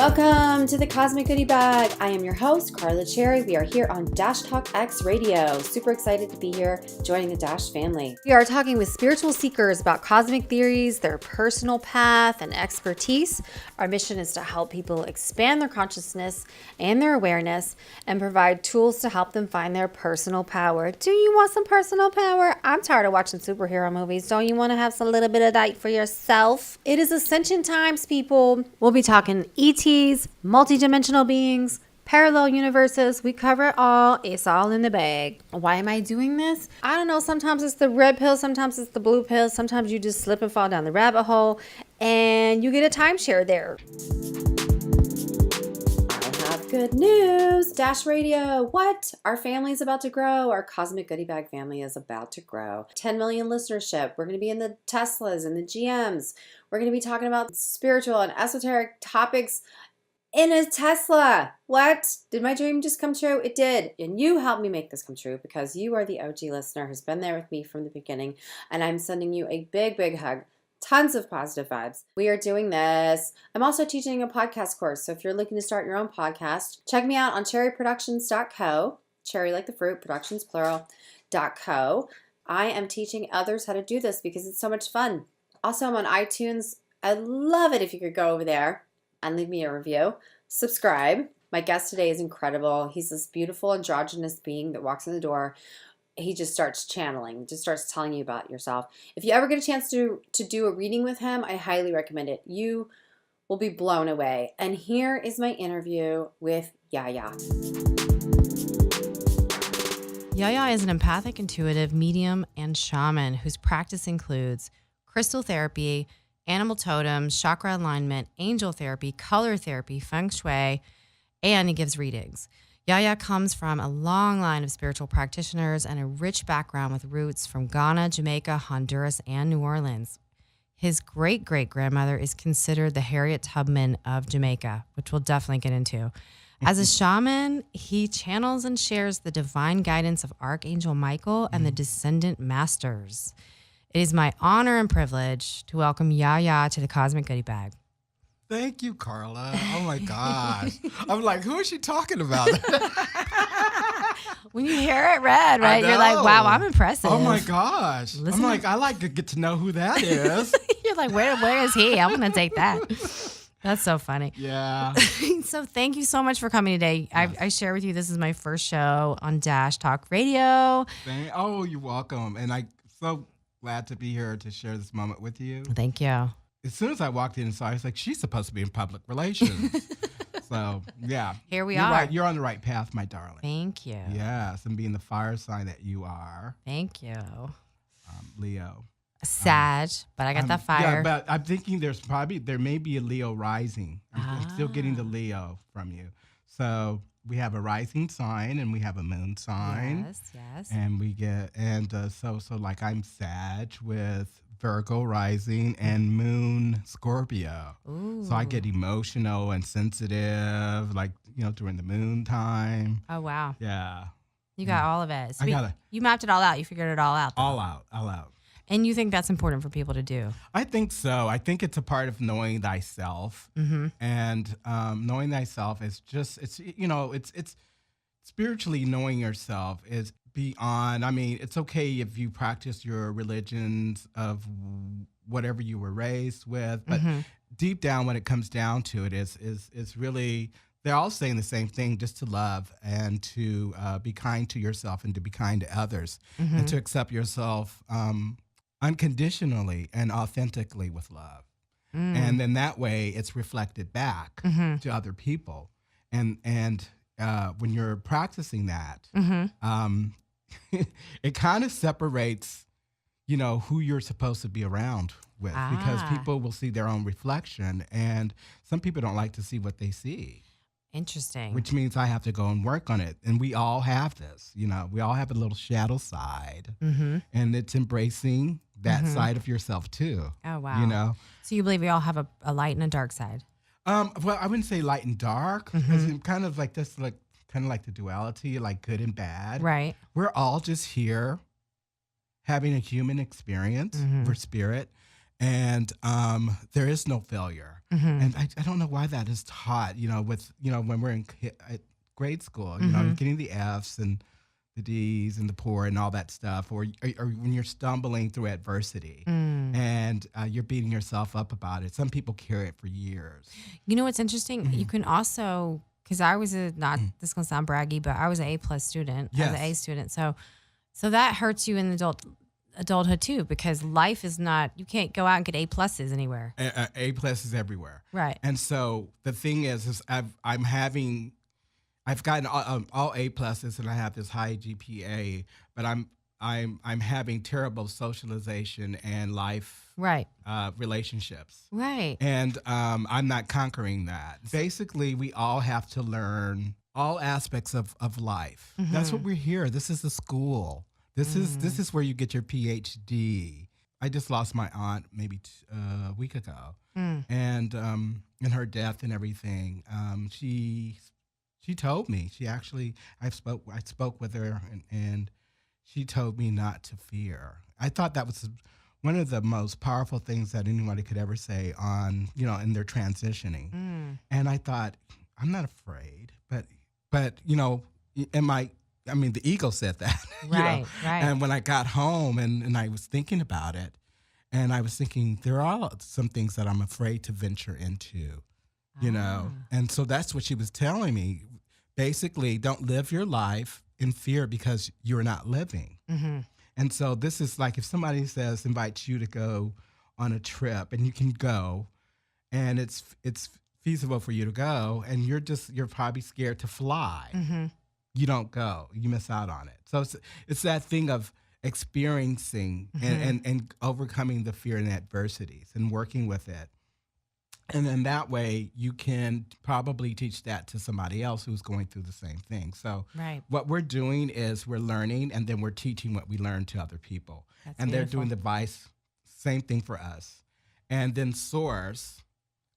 Welcome to the Cosmic Goodie Bag. I am your host, Carla Cherry. We are here on Dash Talk X Radio. Super excited to be here joining the Dash family. We are talking with spiritual seekers about cosmic theories, their personal path, and expertise. Our mission is to help people expand their consciousness and their awareness and provide tools to help them find their personal power. Do you want some personal power? I'm tired of watching superhero movies. Don't you want to have some little bit of that for yourself? It is ascension times, people. We'll be talking ETs, multidimensional beings, parallel universes. We cover it all. It's all in the bag. Why am I doing this? I don't know. Sometimes it's the red pill. Sometimes it's the blue pill. Sometimes you just slip and fall down the rabbit hole and you get a timeshare there. I have good news. Dash Radio. What? Our family is about to grow. Our Cosmic Goodie Bag family is about to grow. 10 million listenership. We're going to be in the Teslas and the GMs. We're going to be talking about spiritual and esoteric topics in a Tesla. What? Did my dream just come true? It did. And you helped me make this come true because you are the OG listener who's been there with me from the beginning. And I'm sending you a big, big hug. Tons of positive vibes. We are doing this. I'm also teaching a podcast course. So if you're looking to start your own podcast, check me out on cherryproductions.co. Cherry like the fruit, productions plural, .co. I am teaching others how to do this because it's so much fun. Also, I'm on iTunes. I'd love it if you could go over there and leave me a review. Subscribe. My guest today is incredible. He's this beautiful androgynous being that walks in the door. He just starts channeling, just starts telling you about yourself. If you ever get a chance to do a reading with him, I highly recommend it. You will be blown away. And here is my interview with YaYa. YaYa is an empathic, intuitive, medium, and shaman whose practice includes crystal therapy, animal totems, chakra alignment, angel therapy, color therapy, feng shui, and he gives readings. YaYa comes from a long line of spiritual practitioners and a rich background with roots from Ghana, Jamaica, Honduras, and New Orleans. His great-great-grandmother is considered the Harriet Tubman of Jamaica, which we'll definitely get into. As a shaman, he channels and shares the divine guidance of Archangel Michael and the descendant masters. It is my honor and privilege to welcome YaYa to the Cosmic Goodie Bag. Thank you, Carla. Oh my gosh. I'm like, who is she talking about? When you hear it read, right, you're like, wow, I'm impressive. Oh my gosh. I'm like, I like to get to know who that is. You're like, where is he? I'm going to take that. That's so funny. Yeah. So thank you so much for coming today. Yes. I share with you, this is my first show on Dash Talk Radio. Oh, you're welcome. And I'm so glad to be here to share this moment with you. Thank you. As soon as I walked in, I was like, she's supposed to be in public relations. So, yeah. Here we you're are. Right. You're on the right path, my darling. Thank you. Yes, and being the fire sign that you are. Thank you. Leo. Sag, but I got that fire. Yeah, but I'm thinking there may be a Leo rising. I'm still getting the Leo from you. So we have a rising sign and we have a moon sign. Yes. And we get, so like I'm Sag with Virgo rising and moon Scorpio. Ooh. So I get emotional and sensitive, like, during the moon time. Oh, wow. Yeah. You got all of it. So you mapped it all out. You figured it all out. All out. And you think that's important for people to do? I think so. I think it's a part of knowing thyself. Mm-hmm. And knowing thyself is just, it's spiritually knowing yourself is beyond. I mean, it's okay if you practice your religions of whatever you were raised with, but deep down, when it comes down to it, is really, they're all saying the same thing, just to love and to be kind to yourself and to be kind to others and to accept yourself unconditionally and authentically with love. And then that way it's reflected back to other people. And when you're practicing that, it kind of separates, who you're supposed to be around with, because people will see their own reflection, and some people don't like to see what they see. Interesting. Which means I have to go and work on it. And we all have this, we all have a little shadow side, and it's embracing that side of yourself too. Oh, wow. So you believe we all have a light and a dark side? Well, I wouldn't say light and dark, because it's kind of like this, kind of like the duality, like good and bad. Right. We're all just here having a human experience. We're spirit. And there is no failure. And I don't know why that is taught, with, when we're in at grade school, you're getting the Fs and the Ds and the poor and all that stuff, or when you're stumbling through adversity and you're beating yourself up about it. Some people carry it for years. You know what's interesting? You can also, because I was this is going to sound braggy, but I was an A+ student, Yes. as an A student. So that hurts you in adulthood too, because life is not, you can't go out and get A+ anywhere. A+ is everywhere. Right. And so the thing is I've gotten all A+, and I have this high GPA, but I'm having terrible socialization and life Right. Relationships. Right. And I'm not conquering that. Basically, we all have to learn all aspects of life. That's what we're here. This is the school. This is where you get your PhD. I just lost my aunt maybe a week ago, and in her death and everything, she told me, I spoke with her, and she told me not to fear. I thought that was one of the most powerful things that anybody could ever say on, in their transitioning. And I thought, I'm not afraid, but the ego said that. Right, right. And when I got home and I was thinking about it, and I was thinking, there are some things that I'm afraid to venture into, And so that's what she was telling me. Basically, don't live your life in fear because you're not living. And so this is like if somebody invites you to go on a trip, and you can go, and it's feasible for you to go, and you're probably scared to fly. You don't go, you miss out on it. So it's that thing of experiencing and overcoming the fear and adversities and working with it. And then that way you can probably teach that to somebody else who's going through the same thing. So what we're doing is we're learning, and then we're teaching what we learn to other people. That's and beautiful. They're doing same thing for us. And then Source,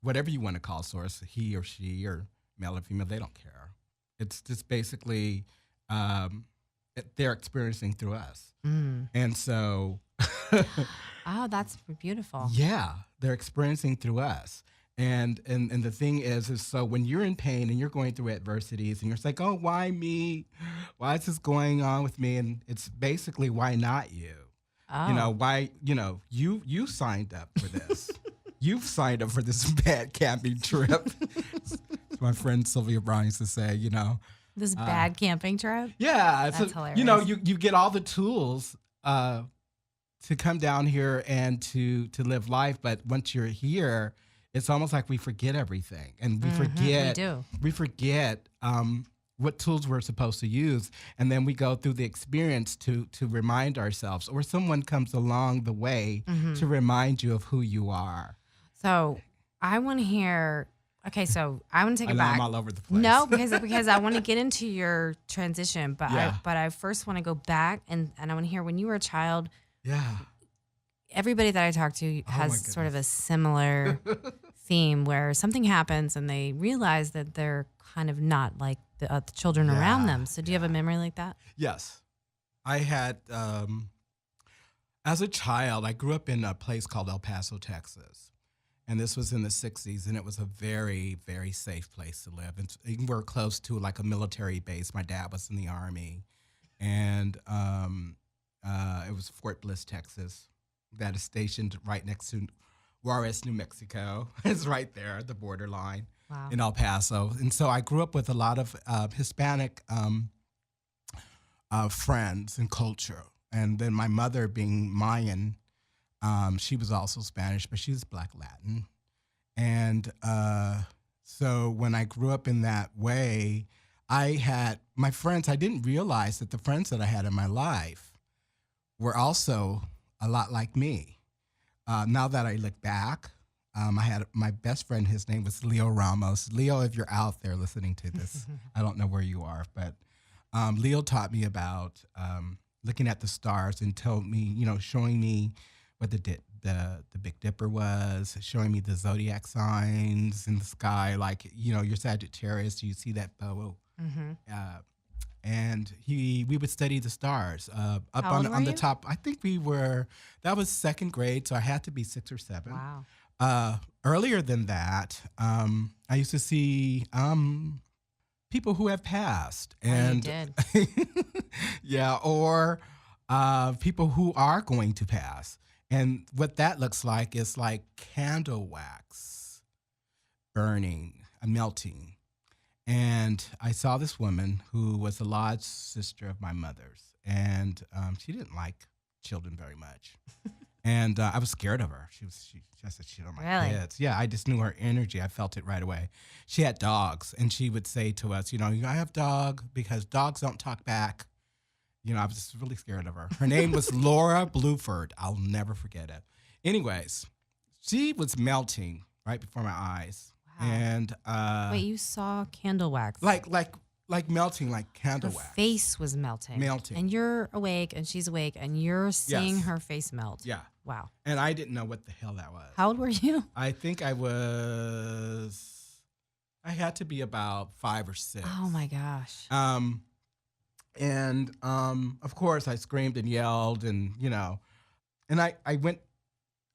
whatever you want to call Source, he or she or male or female, they don't care. It's just basically they're experiencing through us. And so... Oh, that's beautiful. Yeah, they're experiencing through us. And the thing is so when you're in pain and you're going through adversities and you're like, oh, why me? Why is this going on with me? And it's basically, why not you? Oh. Why, you signed up for this. You've signed up for this bad camping trip. My friend Sylvia Brown used to say, This bad camping trip? Yeah. That's hilarious. You get all the tools to come down here and to live life. But once you're here, it's almost like we forget everything, and we forget what tools we're supposed to use. And then we go through the experience to remind ourselves, or someone comes along the way to remind you of who you are. So I want to hear, so I want to take it back. I'm all over the place. No, because I want to get into your transition, but I first want to go back and I want to hear when you were a child. Yeah. Everybody that I talk to has sort of a similar theme where something happens and they realize that they're kind of not like the children around them. So do you have a memory like that? Yes. I had, as a child, I grew up in a place called El Paso, Texas. And this was in the 60s, and it was a very, very safe place to live. And we're close to like a military base. My dad was in the Army. And it was Fort Bliss, Texas. That is stationed right next to Juarez, New Mexico. It's right there, the borderline in El Paso. And so I grew up with a lot of Hispanic friends and culture. And then my mother being Mayan, she was also Spanish, but she was Black Latin. And so when I grew up in that way, I had my friends, I didn't realize that the friends that I had in my life were also a lot like me. Now that I look back, I had my best friend, his name was Leo Ramos. Leo, if you're out there listening to this, I don't know where you are, but Leo taught me about looking at the stars and told me, showing me what the Big Dipper was, showing me the zodiac signs in the sky, like, you're Sagittarius, you see that bow and we would study the stars up How old were on the you? top. I think that was second grade, so I had to be 6 or 7. Wow. Earlier than that, I used to see people who have passed, and Oh, you did. yeah, or people who are going to pass. And what that looks like is like candle wax burning, melting. And I saw this woman who was a lodge sister of my mother's, and she didn't like children very much. And I was scared of her. She said she don't like Really? kids. Yeah, I just knew her energy. I felt it right away. She had dogs, and she would say to us, I have dog because dogs don't talk back. I was just really scared of her. Her name was Laura Bluford. I'll never forget it. Anyways, she was melting right before my eyes. Wow. And Wait, you saw candle wax? like melting, like candle her wax. face was melting. Melting. And you're awake, and she's awake, and you're seeing Yes. her face melt. Yeah. Wow. And I didn't know what the hell that was. How old were you? I think I had to be about 5 or 6. Oh my gosh. And of course I screamed and yelled, and and I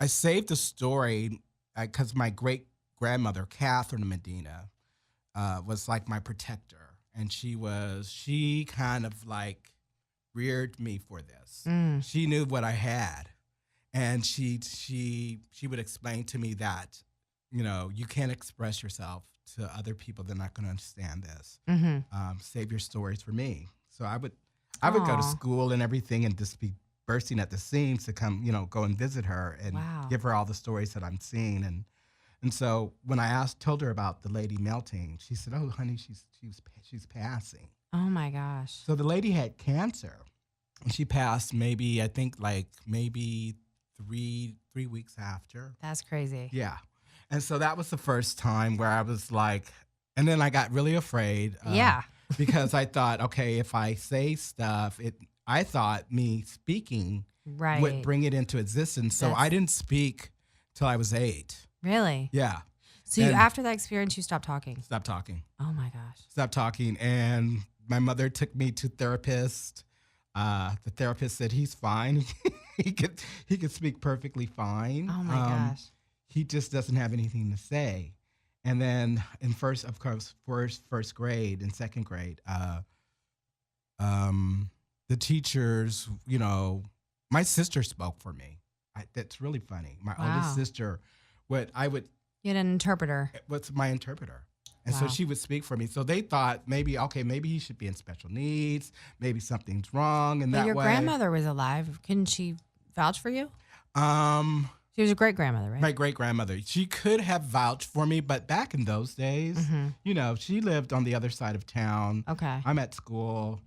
saved the story because my great grandmother Catherine Medina was like my protector, and she kind of like reared me for this. She knew what I had, and she would explain to me that you can't express yourself to other people. They're not going to understand this. Save your stories for me. So I would go to Aw. school and everything, and just be bursting at the seams to come, go and visit her and Wow. give her all the stories that I'm seeing. And so when I told her about the lady melting, she said, "Oh, honey, she's passing." Oh my gosh. So the lady had cancer, and she passed maybe 3 weeks after. That's crazy. Yeah. And so that was the first time where I was like, and then I got really afraid. Yeah. Because I thought, okay, if I say stuff, I thought me speaking Right. would bring it into existence. So That's- I didn't speak till I was 8. Really? Yeah. So And- after that experience, you stopped talking? Stop talking. Oh my gosh. Stop talking. And my mother took me to therapist. The therapist said he's fine. he could speak perfectly fine. Oh my gosh. He just doesn't have anything to say. And then in first grade and second grade, the teachers, my sister spoke for me. That's really funny. My Wow. oldest sister, You had an interpreter. what's my interpreter. And Wow. so she would speak for me. So they thought maybe he should be in special needs. Maybe something's wrong. And But that your way, grandmother was alive. Couldn't she vouch for you? um, She was a great grandmother, right? my great grandmother, she could have vouched for me, but back in those days, she lived on the other side of town. Okay. I'm at school,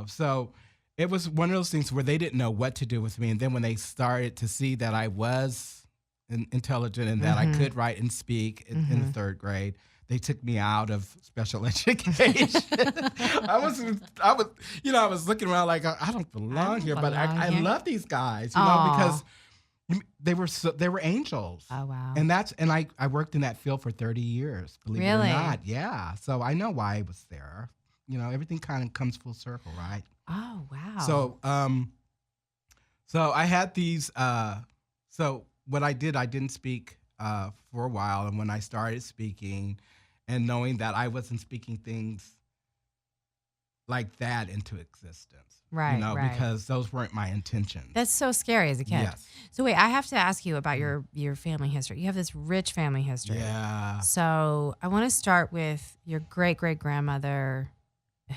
so it was one of those things where they didn't know what to do with me. And then when they started to see that I was intelligent and that I could write and speak in the 3rd grade, they took me out of special education. I was looking around like I don't belong here, but I here. love these guys, Aw. because they were angels. Oh, wow. And I worked in that field for 30 years, believe Really? it or not. Yeah. So I know why I was there. Everything kind of comes full circle, right? Oh, wow. So I had these, so what I didn't speak for a while. And when I started speaking and knowing that I wasn't speaking things like that into existence. Right, right. Because those weren't my intentions. That's so scary as a kid. Yes. So wait, I have to ask you about your family history. You have this rich family history. Yeah. So I want to start with your great-great-grandmother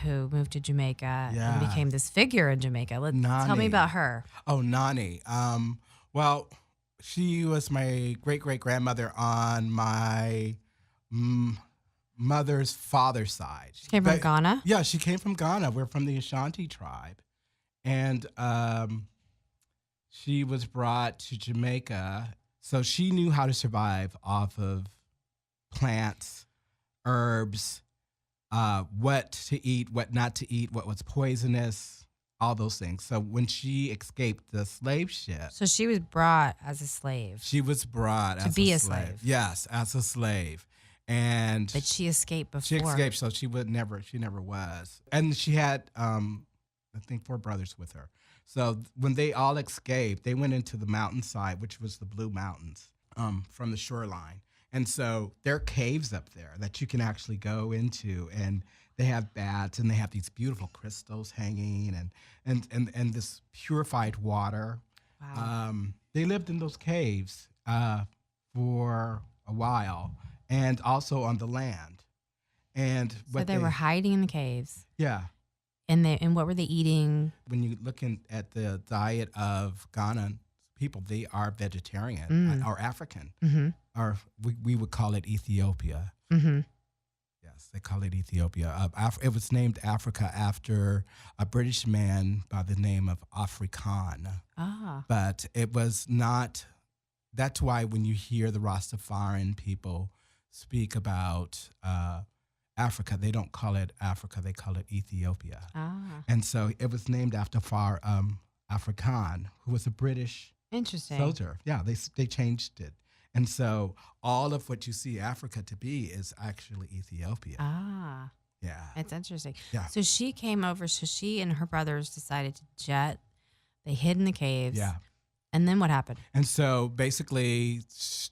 who moved to Jamaica and became this figure in Jamaica. Tell me Nani. about her. Oh, Nani. Well, she was my great-great-grandmother on my mother's father's side. She came from Ghana? Yeah, she came from Ghana. We're from the Ashanti tribe. And she was brought to Jamaica. So she knew how to survive off of plants, herbs, what to eat, what not to eat, what was poisonous, all those things. So when she escaped the slave ship. So she was brought as a slave. She was brought as be a a slave. slave. Yes, as a slave. And But she escaped before. she escaped, so she never was. And she had, I think, 4 brothers with her. So when they all escaped, they went into the mountainside, which was the Blue Mountains, from the shoreline. And so there are caves up there that you can actually go into, and they have bats, and they have these beautiful crystals hanging, and this purified water. Wow. They lived in those caves for a while, and also on the land. And So they were hiding in the caves. Yeah. And what were they eating? When you look at the diet of Ghana people, they are vegetarian or African, or we would call it Ethiopia. Yes, they call it Ethiopia. It was named Africa after a British man by the name of Afrikaan. But it was not. That's why when you hear the Rastafarian people speak about Africa, they don't call it Africa, they call it Ethiopia. And so it was named after Afrikaan, who was a British soldier. Yeah, they changed it. And so all of what you see Africa to be is actually Ethiopia. Yeah. It's interesting. Yeah. So she came over, so she and her brothers decided to jet. They hid in the caves. Yeah. And then what happened? And so basically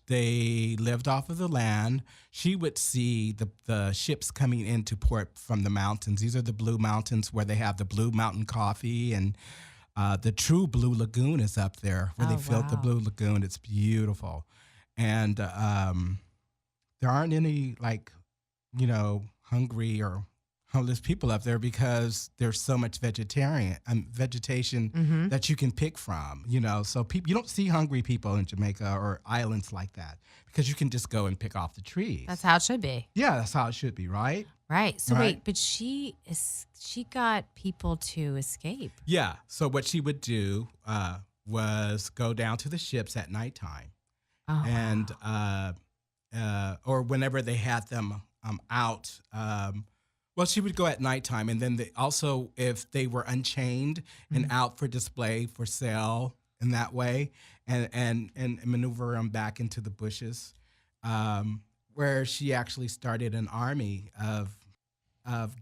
they lived off of the land. She would see the ships coming into port from the mountains. These are the Blue Mountains where they have the Blue Mountain coffee, and the true Blue Lagoon is up there where they filled the Blue Lagoon. It's beautiful. And there aren't any hungry or homeless people up there because there's so much vegetation that you can pick from, So you don't see hungry people in Jamaica or islands like that because you can just go and pick off the trees. That's how it should be. Yeah, that's how it should be, right? Right. So Right. wait, but she got people to escape. Yeah. So what she would do was go down to the ships at nighttime, and or whenever they had them out. Well, she would go at nighttime, and then also if they were unchained and out for display for sale in that way, and maneuver them back into the bushes, where she actually started an army of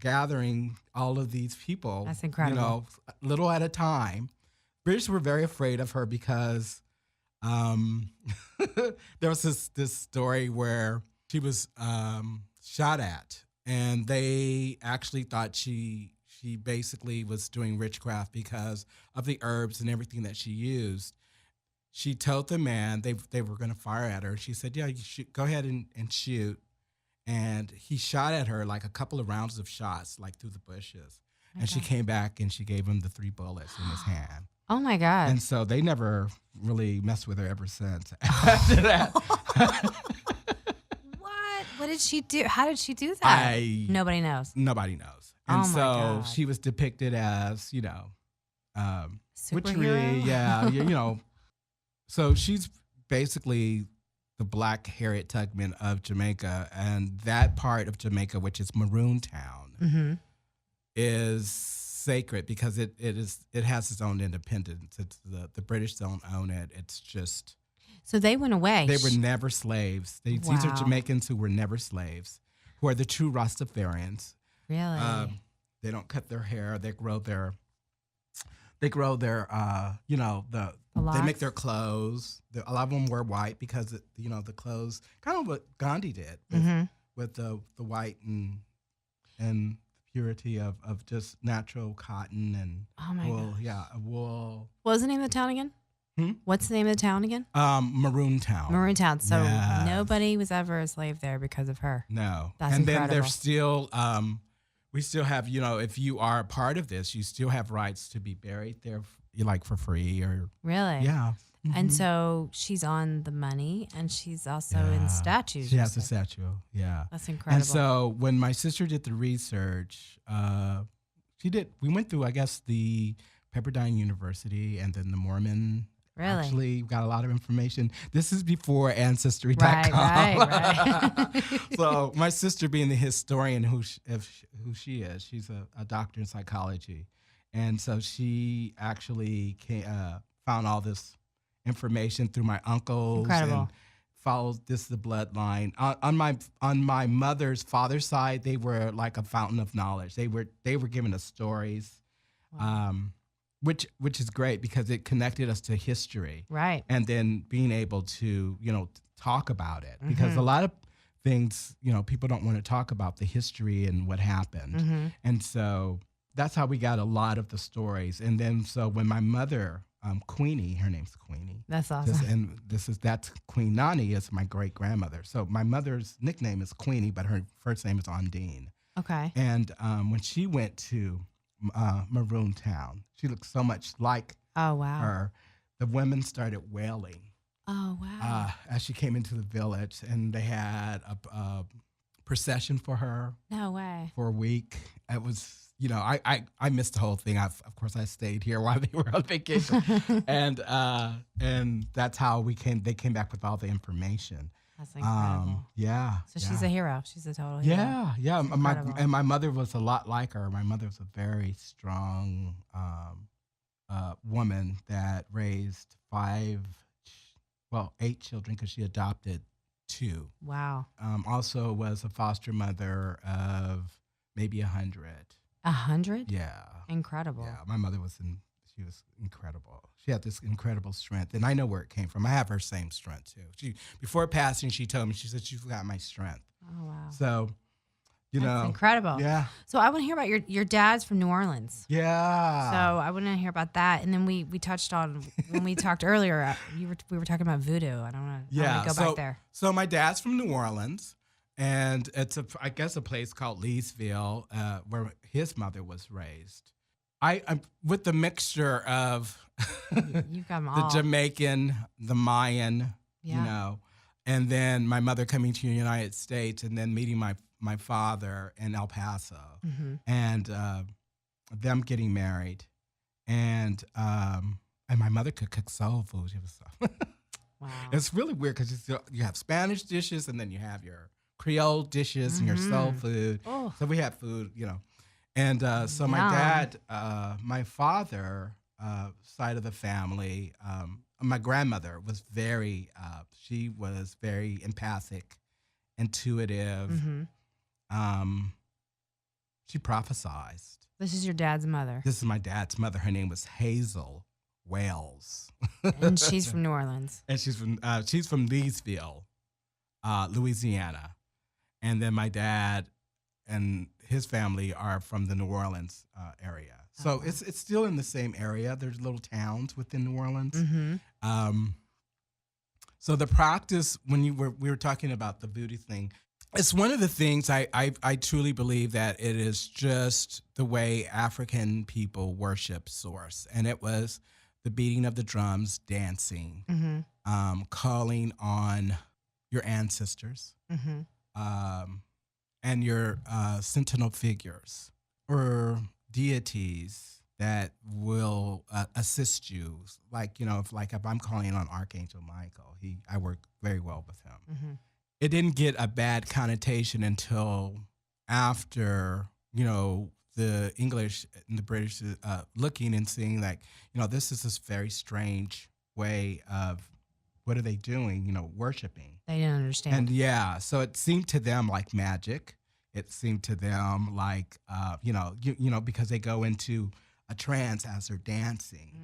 gathering all of these people. That's incredible. Little at a time. British were very afraid of her because there was this story where she was shot at. And they actually thought she basically was doing witchcraft because of the herbs and everything that she used. She told the man they were going to fire at her. She said, "Yeah, you should go ahead and shoot." And he shot at her like a couple of rounds of shots, like through the bushes. And she came back and she gave him the 3 bullets in his hand. Oh my God. And so they never really messed with her ever since after that. What did she do? How did she do that? Nobody knows. Nobody knows. And so she was depicted as, witchery. Yeah, So she's basically the Black Harriet Tubman of Jamaica. And that part of Jamaica, which is Maroon Town, is sacred because it has its own independence. It's the British don't own it. It's just... So they went away. They were never slaves. These are Jamaicans who were never slaves, who are the true Rastafarians. Really? They don't cut their hair. They grow their they make their clothes. A lot of them wear white because the clothes, kind of what Gandhi did with the white and purity of just natural cotton and wool. Yeah, wool. What was the name of the town again? What's the name of the town again? Maroon Town. Maroon Town. So nobody was ever a slave there because of her. No. That's and incredible. then there's still, we still have, if you are a part of this, you still have rights to be buried there, for free or. Really? Yeah. And so she's on the money, and she's also in statues. She has a statue. Yeah. That's incredible. And so when my sister did the research, we went through, I guess, the Pepperdine University and then the Mormon. Really? Actually, got a lot of information. This is before Ancestry.com. Right. So my sister, being the historian who she is, she's a doctor in psychology. And so she actually found all this information through my uncles. Incredible. And follows this is the bloodline. On my mother's father's side, they were like a fountain of knowledge. They were giving us stories, which is great because it connected us to history, right? And then being able to talk about it, because a lot of things people don't want to talk about the history and what happened, and so that's how we got a lot of the stories. And then so when my mother, Queenie, her name's Queenie. That's awesome. That's Queen Nani is my great grandmother. So my mother's nickname is Queenie, but her first name is Ondine. Okay. And when she went to Maroon Town, she looked so much like her. The women started wailing. Oh wow! As she came into the village, and they had a procession for her. No way. For a week. It was. I missed the whole thing. Of course, I stayed here while they were on vacation, and that's how they came back with all the information. That's incredible. Yeah. So she's a hero. She's a total hero. Yeah. My mother was a lot like her. My mother was a very strong woman that raised 8 children because she adopted 2. Wow. Also was a foster mother of maybe 100. 100? Yeah. Incredible. Yeah, my mother she was incredible. She had this incredible strength, and I know where it came from. I have her same strength too. Before passing, she told me, she said, "You've got my strength." Oh wow. So, That's incredible. Yeah. So I want to hear about your dad's from New Orleans. Yeah. So I want to hear about that, and then we touched on when we talked earlier. We were talking about voodoo. I don't want to go back there. So my dad's from New Orleans. And it's I guess a place called Leesville, where his mother was raised. I'm with the mixture of You've got them all. the Jamaican, the Mayan, and then my mother coming to the United States, and then meeting my father in El Paso, and them getting married, and my mother could cook soul food. It was wow. It's really weird because you have Spanish dishes, and then you have your Creole dishes and your soul food. Oh. So we had food, And so my dad, my father side of the family, my grandmother was she was very empathic, intuitive. She prophesized. This is your dad's mother. This is my dad's mother. Her name was Hazel Wales. And she's from New Orleans. And she's from Leesville, Louisiana. And then my dad and his family are from the New Orleans area. So it's still in the same area. There's little towns within New Orleans. So the practice, when we were talking about the voodoo thing, it's one of the things I truly believe that it is just the way African people worship Source. And it was the beating of the drums, dancing, calling on your ancestors. And your sentinel figures or deities that will assist you. Like, if I'm calling on Archangel Michael, I work very well with him. It didn't get a bad connotation until after, the English and the British looking and seeing this is this very strange way of, what are they doing? Worshiping. They didn't understand. And so it seemed to them like magic. It seemed to them like, because they go into a trance as they're dancing.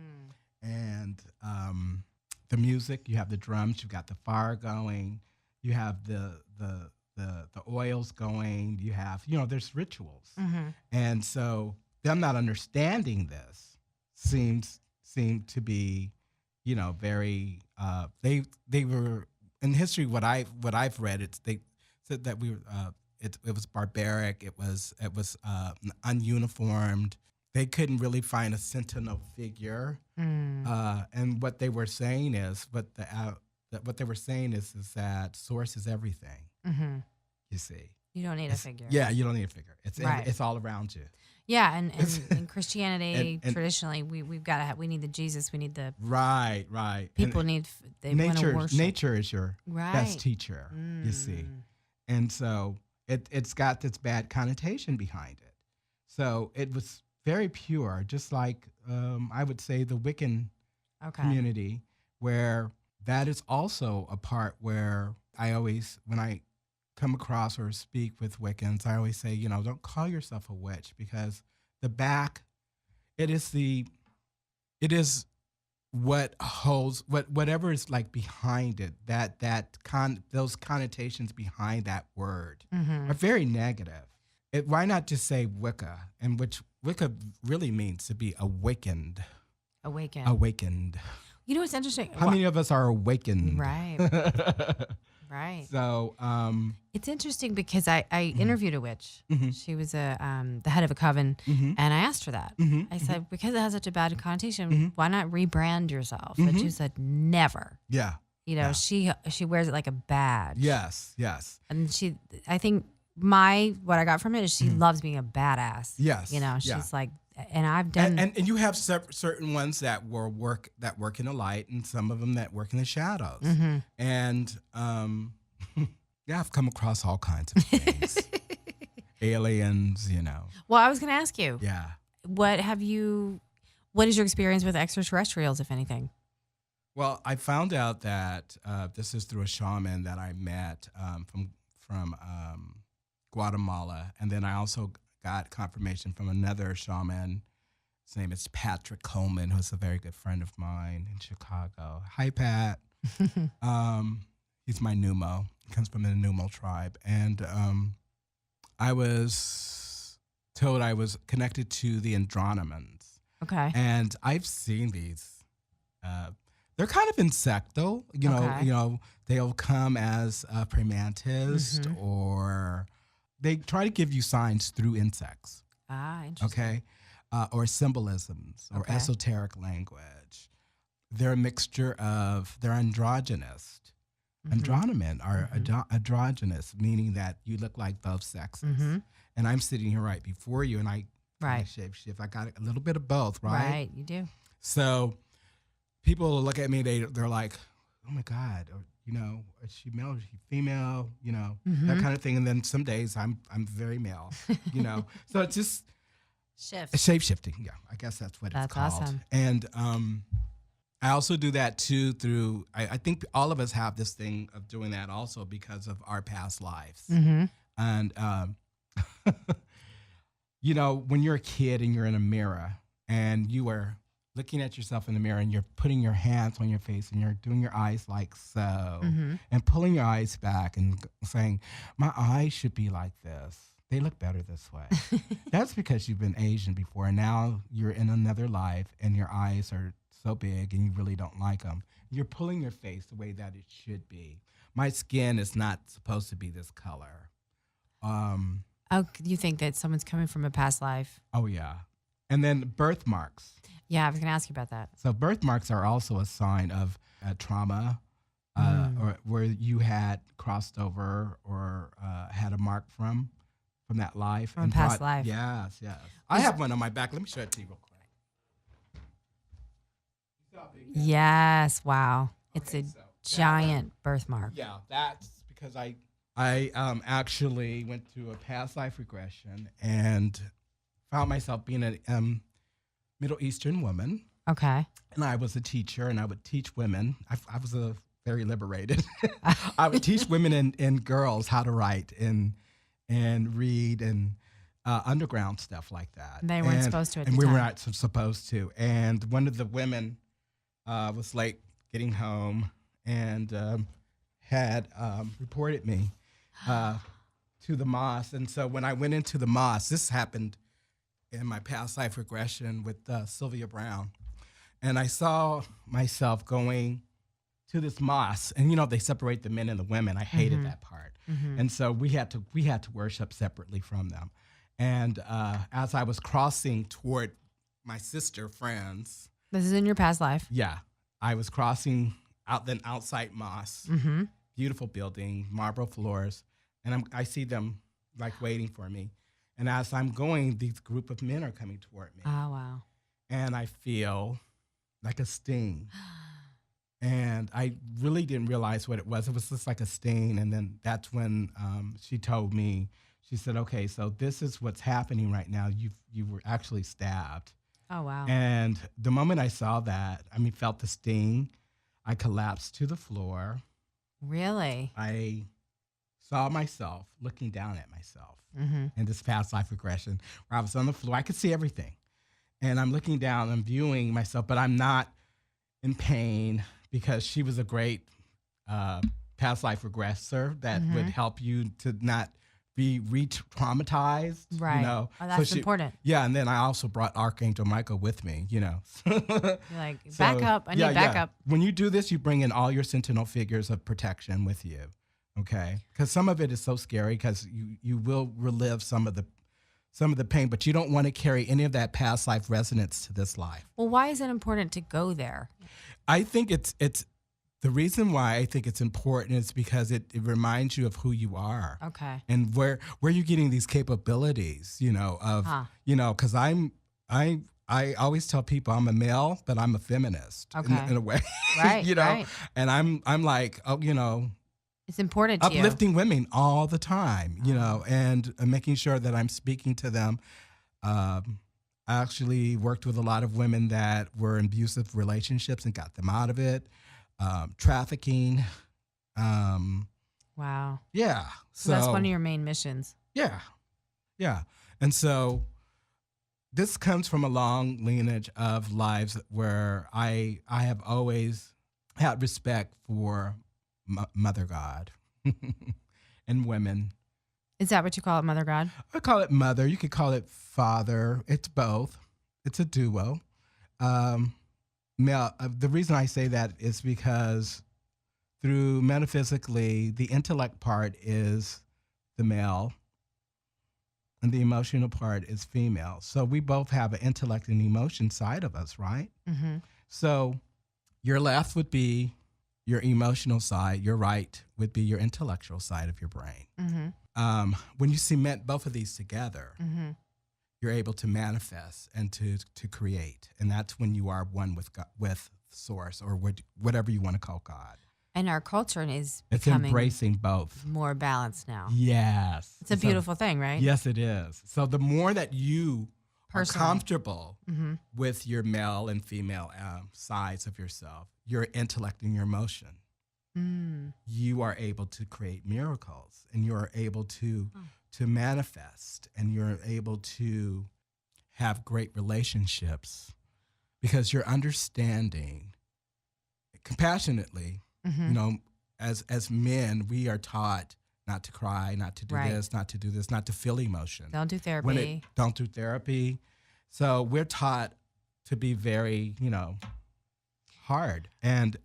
And the music, you have the drums, you've got the fire going, you have the oils going, you have, there's rituals. And so them not understanding this seemed to be, very, they were in history. What I've read, they said that it was barbaric. It was ununiformed. They couldn't really find a sentinel figure. And what they were saying is, is that Source is everything. You see, you don't need a figure. Yeah, you don't need a figure. It's all around you. Yeah, and in Christianity, and traditionally, we need the Jesus, we need the right. People want to worship. Nature is your best teacher. You see, and so it's got this bad connotation behind it. So it was very pure, just like I would say the Wiccan community, where that is also a part where I always, when I come across or speak with Wiccans, I always say, don't call yourself a witch, because the back, it is what holds whatever is like behind it, those connotations behind that word are very negative. Why not just say Wicca, and which Wicca really means to be awakened. Awakened. You know what's interesting? How many of us are awakened? Right. Right. So it's interesting because I interviewed a witch. She was the head of a coven, and I asked her that. I said, because it has such a bad connotation, why not rebrand yourself? And she said, never. Yeah. She wears it like a badge. Yes. And I think what I got from it is she loves being a badass. Yes. She's like, and I've done. And you have certain ones that work in the light, and some of them that work in the shadows. And I've come across all kinds of things. Aliens, Well, I was going to ask you. Yeah. What is your experience with extraterrestrials, if anything? Well, I found out that this is through a shaman that I met from Guatemala, and then I also got confirmation from another shaman. His name is Patrick Coleman, who's a very good friend of mine in Chicago. Hi, Pat. He's my Numo. He comes from the Numo tribe. And I was told I was connected to the Andronomans. Okay. And I've seen these. They're kind of insectal. They'll come as a praying mantis, or they try to give you signs through insects. Ah, interesting. Okay. Or symbolisms or esoteric language. They're a mixture they're androgynous. Andronomen are androgynous, meaning that you look like both sexes. And I'm sitting here right before you, and I shape shift. I got a little bit of both, right? Right, you do. So people look at me, they're like, oh my God, or, is she male, is she female, that kind of thing. And then some days I'm very male, So it's just shape shifting. Yeah, I guess that's what it's called. That's awesome. And I also do that too through, I think all of us have this thing of doing that also because of our past lives. And, when you're a kid and you're in a mirror and you are looking at yourself in the mirror and you're putting your hands on your face and you're doing your eyes like so and pulling your eyes back and saying, my eyes should be like this. They look better this way. That's because you've been Asian before, and now you're in another life and your eyes are so big and you really don't like them. You're pulling your face the way that it should be. My skin is not supposed to be this color. You think that someone's coming from a past life? Oh, yeah. And then birthmarks. Yeah, I was going to ask you about that. So birthmarks are also a sign of trauma, or where you had crossed over or had a mark from that life. From past life. Yes. I have one on my back. Let me show it to you real quick. Yes, wow. It's a giant birthmark. Yeah, that's because I actually went through a past life regression and found myself being a Middle Eastern woman. Okay. And I was a teacher, and I would teach women. I was very liberated. I would teach women and girls how to write and read and underground stuff like that. They weren't supposed to at the time. And we were not supposed to. And one of the women was late getting home and had reported me to the mosque. And so when I went into the mosque, this happened in my past life regression with Sylvia Brown. And I saw myself going to this mosque, and they separate the men and the women. I hated that part. And so we had to worship separately from them. And as I was crossing toward my sister friends. This is in your past life? Yeah. I was crossing outside mosque, beautiful building, marble floors, and I see them like waiting for me. And as I'm going, these group of men are coming toward me. Oh, wow. And I feel like a sting. And I really didn't realize what it was. It was just like a sting. And then that's when she told me, she said, okay, so this is what's happening right now. You were actually stabbed. Oh, wow. And the moment I saw that, felt the sting, I collapsed to the floor. Really? I saw myself looking down at myself Mm-hmm. in this past life regression where I was on the floor. I could see everything. And I'm looking down, I'm viewing myself, but I'm not in pain because she was a great past life regressor that would help you to not be re-traumatized. Right. You know? Oh, that's important. Yeah, and then I also brought Archangel Michael with me, you know. You're like, back up. I need backup. When you do this, you bring in all your sentinel figures of protection with you, okay? Because some of it is so scary because you will relive some of the pain, but you don't want to carry any of that past life resonance to this life. Well, why is it important to go there? I think it's the reason why I think it's important is because it reminds you of who you are. Okay. And where you're getting these capabilities, you know, of, you know, because I always tell people I'm a male, but I'm a feminist in a way, Right, you know, right. and I'm like, oh, you know, It's important to you. uplifting women all the time, you know, and making sure that I'm speaking to them. I actually worked with a lot of women that were in abusive relationships and got them out of it. Trafficking. Wow. Yeah. So that's one of your main missions. Yeah. Yeah. And so this comes from a long lineage of lives where I have always had respect for Mother God and women. Is that what you call it, Mother God? I call it mother. You could call it father. It's both. It's a duo. The reason I say that is because through metaphysically, the intellect part is the male and the emotional part is female. So we both have an intellect and emotion side of us, right? Mm-hmm. So your left would be your emotional side. Your right would be your intellectual side of your brain. Mm-hmm. When you cement both of these together, Mm-hmm. you're able to manifest and to create. And that's when you are one with God, with source or whatever you want to call God. And our culture is It's becoming embracing both. more balanced now. Yes. It's a beautiful thing, right? Yes, it is. So the more that you Personally. are comfortable Mm-hmm. with your male and female sides of yourself, your intellect and your emotion, you are able to create miracles and you're able to manifest and you're able to have great relationships because you're understanding compassionately. You know, as men, we are taught not to cry, not to do this, not to do this, not to feel emotion. Don't do therapy. Don't do therapy. So we're taught to be very, you know, hard. And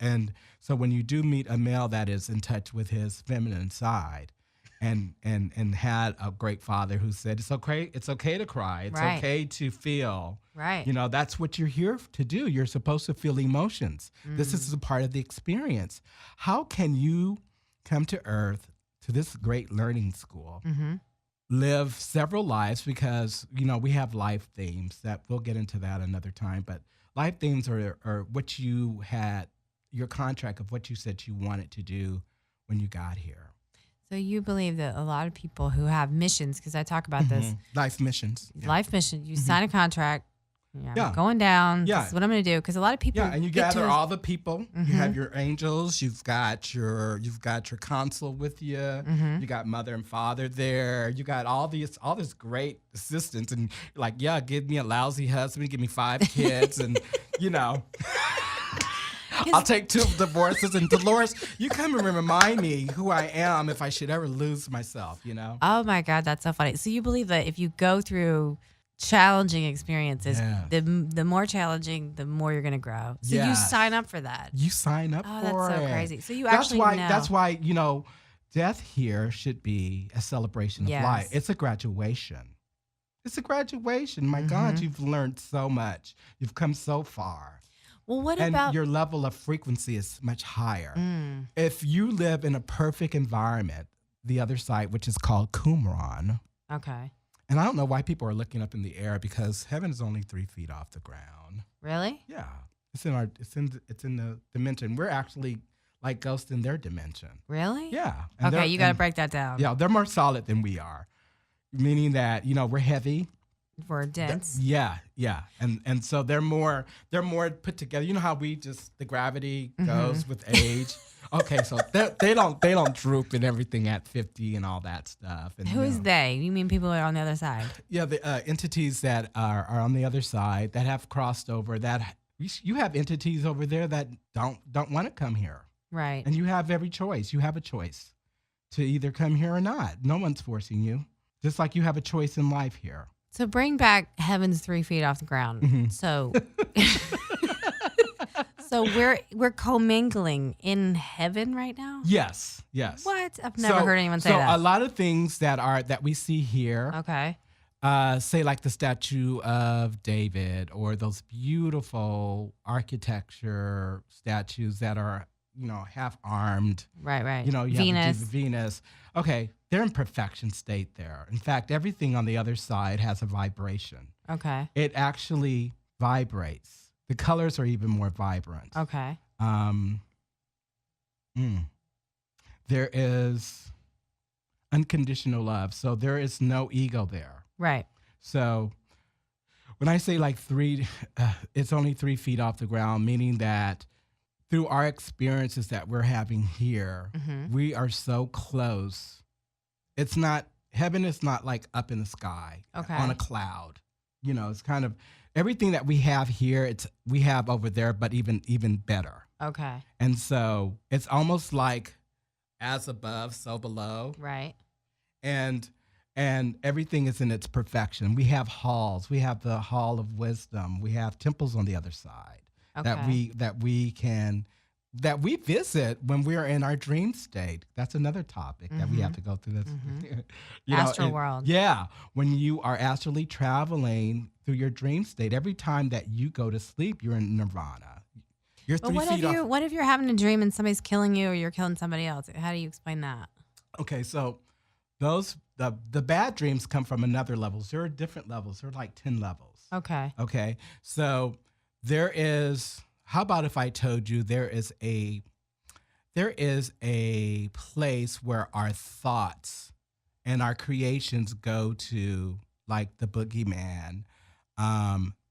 so when you do meet a male that is in touch with his feminine side and had a great father who said, it's okay to cry. It's okay to feel. Right. You know, that's what you're here to do. You're supposed to feel emotions. This is a part of the experience. How can you come to Earth, to this great learning school, live several lives? Because, you know, we have life themes that we'll get into that another time. But life themes are what you had, your contract of what you said you wanted to do when you got here. So you believe that a lot of people who have missions, because I talk about this. Life missions. Yeah. Life mission, you sign a contract. Yeah. Going down. Yeah. This is what I'm going to do. Because a lot of people. Yeah, and you gather all the people. You have your angels. You've got your consul with you. You got mother and father there. You got all this great assistance, and like, yeah, give me a lousy husband, give me 5 kids, and you know. I'll take 2 divorces, and Dolores, you come and remind me who I am if I should ever lose myself, you know? Oh my God, that's so funny. So you believe that if you go through challenging experiences, the more challenging, the more you're going to grow. So you sign up for that. You sign up for it. Oh, that's so crazy. So you that's actually why, know. That's why, you know, death here should be a celebration of life. It's a graduation. It's a graduation. My God, you've learned so much. You've come so far. Well, what and about your level of frequency is much higher. If you live in a perfect environment, the other side, which is called Qumran. Okay. And I don't know why people are looking up in the air because heaven is only 3 feet off the ground. Really? Yeah. It's in the dimension. We're actually like ghosts in their dimension. Really? Yeah. Okay, you got to break that down. Yeah, they're more solid than we are. Meaning that, you know, we're heavy. for dense. Yeah. And so they're more put together. You know how the gravity goes with age. Okay, so they don't droop and everything at 50 and all that stuff. And, Who is they? You mean people are on the other side? Yeah, the entities that are on the other side that have crossed over. That you have entities over there that don't want to come here. Right. And you have every choice. You have a choice to either come here or not. No one's forcing you. Just like you have a choice in life here. So bring back heaven's 3 feet off the ground. Mm-hmm. So, so we're commingling in heaven right now. Yes. What? I've never heard anyone say that. So a lot of things that we see here. Okay. Say like the statue of David or those beautiful architecture statues that are, half armed. Right. You Venus. have to do the Venus. Okay, they're in perfection state there. In fact, everything on the other side has a vibration. Okay. It actually vibrates. The colors are even more vibrant. Okay. There is unconditional love. So there is no ego there. Right. So when I say like it's only 3 feet off the ground, meaning that through our experiences that we're having here, we are so close. Heaven is not like up in the sky on a cloud. It's kind of everything that we have here, we have over there, but even better. Okay. And so it's almost like as above, so below. Right. And everything is in its perfection. We have halls. We have the Hall of Wisdom. We have temples on the other side that we visit when we're in our dream state. That's another topic that we have to go through. This Astral world. Yeah, when you are astrally traveling through your dream state, every time that you go to sleep, you're in nirvana. You're But 3 feet off. what if you're having a dream and somebody's killing you or you're killing somebody else? How do you explain that? Okay, so the bad dreams come from another level. There are different levels. There are like 10 levels. Okay. So there is, how about if I told you there is a place where our thoughts and our creations go to, like the boogeyman,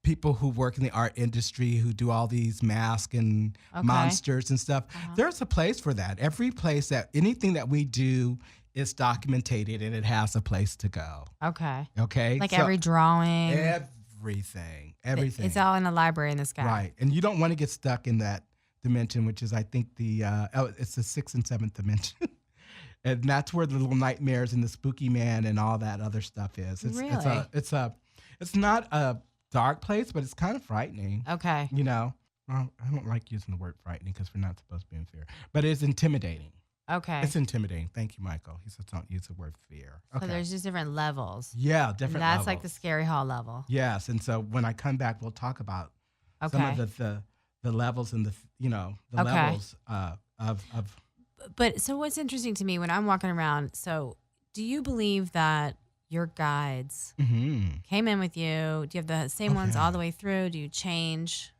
people who work in the art industry who do all these masks and monsters and stuff. There's a place for that. Every place anything that we do is documented and it has a place to go. Okay. Like So every drawing. Everything. It's all in the library in the sky. Right. And you don't want to get stuck in that dimension, which is, I think, it's the 6th and 7th dimension. And that's where the little nightmares and the spooky man and all that other stuff is. Really? It's not a dark place, but it's kind of frightening. Okay. Well, I don't like using the word frightening because we're not supposed to be in fear. But it's intimidating. Okay. It's intimidating. Thank you, Michael. He said don't use the word fear. Okay. So there's just different levels. Yeah, different levels. That's like the scary hall level. Yes, and so when I come back, we'll talk about some of the levels and the levels of. But so what's interesting to me when I'm walking around, so do you believe that your guides came in with you? Do you have the same ones all the way through? Do you change?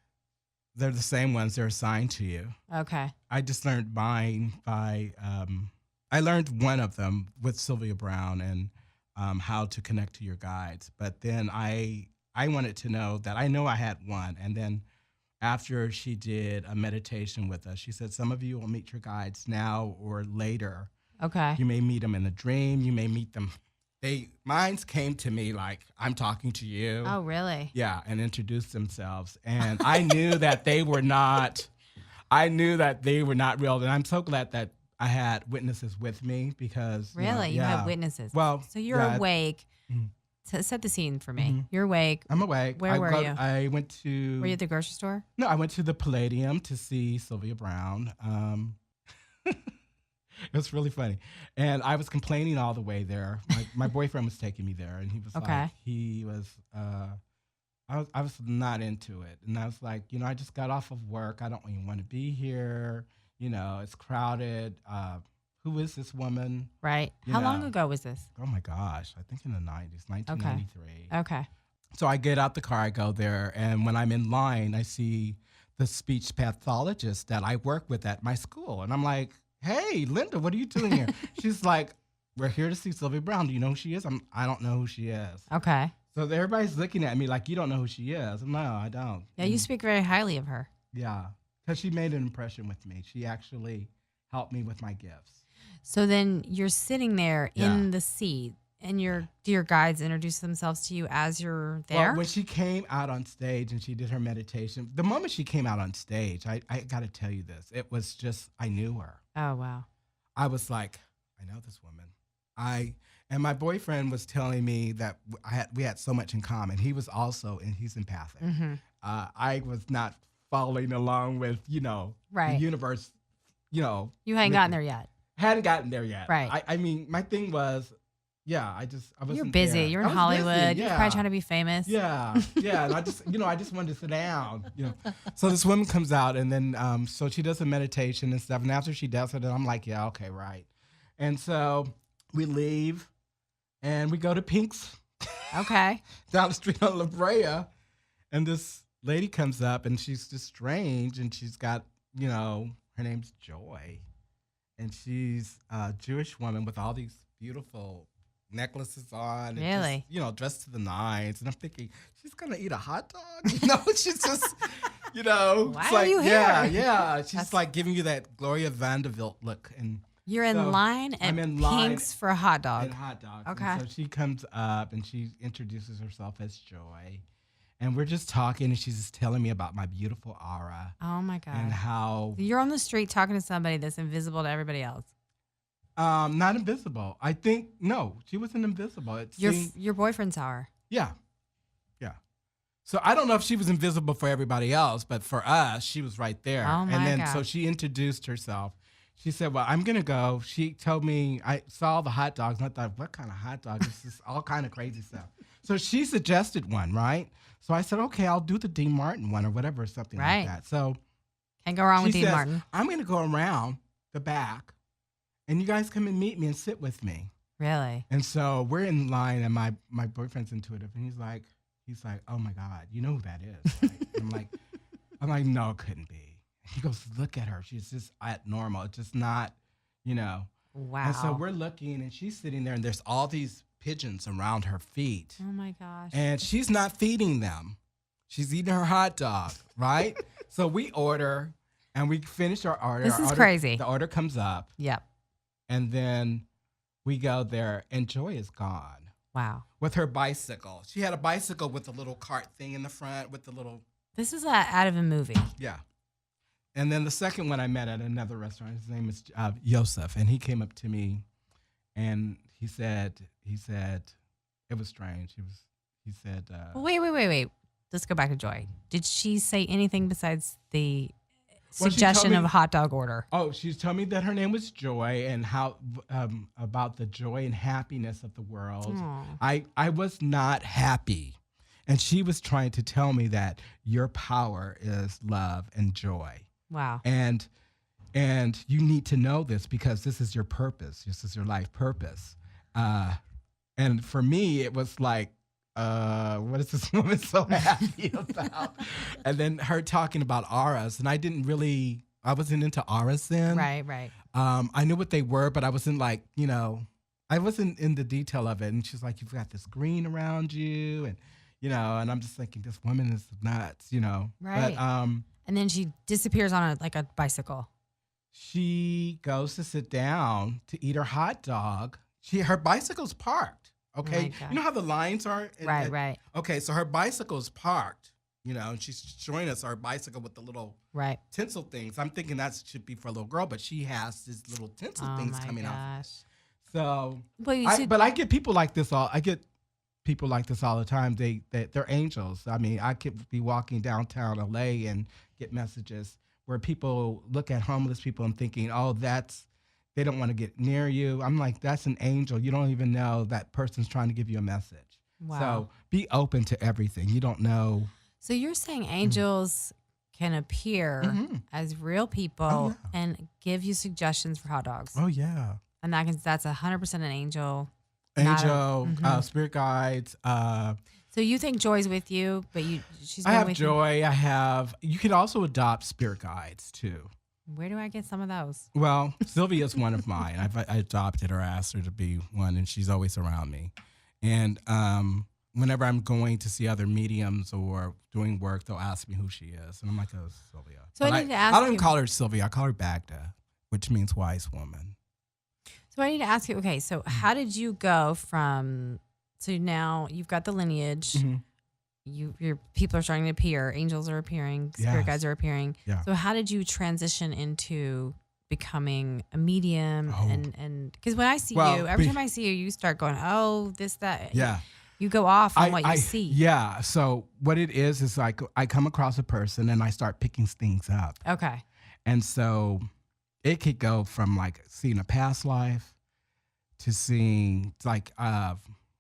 They're the same ones. They're assigned to you. Okay. I just learned mine by, I learned one of them with Sylvia Brown and how to connect to your guides. But then I wanted to know that I know I had one. And then after she did a meditation with us, she said, some of you will meet your guides now or later. Okay. You may meet them in a dream. You may meet them. Mine came to me like, I'm talking to you. Oh, really? Yeah, and introduced themselves. And I knew that they were not real. And I'm so glad that I had witnesses with me because. Really? You had witnesses? Well. So you're awake. Set the scene for me. You're awake. I'm awake. Where were you? I went to. Were you at the grocery store? No, I went to the Palladium to see Sylvia Brown. It was really funny. And I was complaining all the way there. My boyfriend was taking me there, and he was I was not into it. And I was like, I just got off of work. I don't even want to be here. It's crowded. Who is this woman? Right. How long ago was this? Oh, my gosh. I think in the 90s, 1993. Okay. So I get out the car, I go there, and when I'm in line, I see the speech pathologist that I work with at my school. And I'm like, hey, Linda, what are you doing here? She's like, we're here to see Sylvia Brown. Do you know who she is? I don't know who she is. Okay. So everybody's looking at me like, you don't know who she is. No, I don't. Yeah, you speak very highly of her. Yeah, because she made an impression with me. She actually helped me with my gifts. So then you're sitting there in the seat, and do your guides introduce themselves to you as you're there? Well, when she came out on stage and she did her meditation, the moment she came out on stage, I got to tell you this. It was just, I knew her. Oh, wow. I was like, I know this woman. And my boyfriend was telling me that we had so much in common. He was also, and he's empathic. Mm-hmm. I was not following along with, the universe, You hadn't gotten there yet. Hadn't gotten there yet. Right. I mean, my thing was, I wasn't. You're busy. There. You're in Hollywood. You're probably trying to be famous. Yeah. And I just wanted to sit down. So this woman comes out, and then so she does a meditation and stuff. And after she does it, I'm like, yeah, okay, right. And so we leave, and we go to Pink's. Okay. Down the street on La Brea, and this lady comes up, and she's just strange, and she's got, her name's Joy, and she's a Jewish woman with all these beautiful necklaces on. Really? And just, dressed to the nines. And I'm thinking, she's going to eat a hot dog? She's just, Why are you here? Yeah. She's like giving you that Gloria Vanderbilt look. And you're in line at Pink's for a hot dog. And hot dogs. Okay. And so she comes up and she introduces herself as Joy. And we're just talking, and she's just telling me about my beautiful aura. Oh, my God. And how... You're on the street talking to somebody that's invisible to everybody else. Not invisible. I think, no, she wasn't invisible. Your boyfriend saw her. Yeah. So I don't know if she was invisible for everybody else, but for us, she was right there. Oh, my And then God. so she introduced herself. She said, well, I'm going to go. She told me, I saw the hot dogs, and I thought, what kind of hot dog? This is all kind of crazy stuff. So she suggested one, right? So I said, okay, I'll do the Dean Martin one or whatever, something like that. So can't go wrong with Dean says, Martin. I'm going to go around the back, and you guys come and meet me and sit with me. Really? And so we're in line, and my boyfriend's intuitive, and he's like, oh my God, you know who that is? Right? I'm like, no, it couldn't be. He goes, look at her. She's just abnormal. It's just not, Wow. And so we're looking, and she's sitting there, and there's all these pigeons around her feet. Oh my gosh. And she's not feeding them. She's eating her hot dog, right? So we order, and we finish our order. This is crazy. The order comes up. Yep. And then we go there, and Joy is gone. Wow. With her bicycle. She had a bicycle with a little cart thing in the front with the little... This is out of a movie. Yeah. And then the second one I met at another restaurant, his name is Yosef, and he came up to me, and he said, it was strange. He said... Wait. Let's go back to Joy. Did she say anything besides the suggestion of a hot dog order? Oh, she's told me that her name was Joy, and how about the joy and happiness of the world. Aww. I was not happy, and she was trying to tell me that your power is love and joy. Wow. And you need to know this because this is your purpose. This is your life purpose. And for me, it was like, what is this woman so happy about? And then her talking about auras, and I wasn't into auras then. Right. I knew what they were, but I wasn't like, I wasn't in the detail of it. And she's like, you've got this green around you, and and I'm just thinking, this woman is nuts, Right. But, and then she disappears on a bicycle. She goes to sit down to eat her hot dog. Her bicycle's parked. Okay. Oh, you know how the lines are? Right. Okay. So her bicycle's parked, and she's showing us her bicycle with the little tinsel things. I'm thinking that should be for a little girl, but she has these little tinsel things coming out. So, but I get people like this I get people like this all the time. They're angels. I mean, I could be walking downtown LA and get messages where people look at homeless people and thinking, oh, they don't want to get near you. I'm like, that's an angel. You don't even know that person's trying to give you a message. Wow. So be open to everything. You don't know. So you're saying angels can appear as real people and give you suggestions for hot dogs. Oh, yeah. And that's 100% an angel. Angel, spirit guides. So you think Joy's with you, but she's I been have with Joy. You can also adopt spirit guides, too. Where do I get some of those? Well, Sylvia's one of mine. I adopted her, asked her to be one, and she's always around me. And whenever I'm going to see other mediums or doing work, they'll ask me who she is, and I'm like, "Oh, Sylvia." So But I need to ask I don't even you. call her Sylvia. I call her Bagda, which means wise woman. So I need to ask you. Okay, so how did you go from? So now you've got the lineage. Mm-hmm. Your people are starting to appear. Angels are appearing. Spirit Yes. guides are appearing. Yeah. So how did you transition into becoming a medium? Oh. And because when I see Well, you, every time I see you, you start going, oh, this, that. Yeah. You go off on what you see. Yeah. So what it is like I come across a person and I start picking things up. Okay. And so it could go from like seeing a past life to seeing like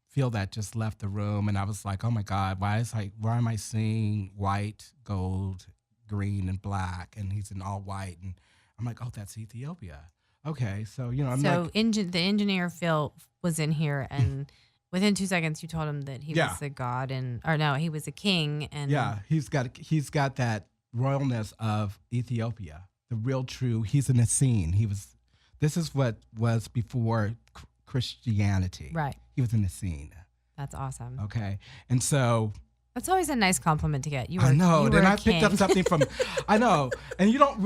feel that just left the room, and I was like, oh my God, why am I seeing white, gold, green, and black, and he's in all white, and I'm like, oh, that's Ethiopia. Okay, so I'm So like, the engineer Phil was in here, and within 2 seconds, you told him that he was a god, he was a king, and he's got that royalness of Ethiopia, the real true. He's an Essene. This is what was before Christianity. Right. He was an Essene. That's awesome. Okay, and so. That's always a nice compliment to get. I know. Then I king. picked up something from. I know, and you don't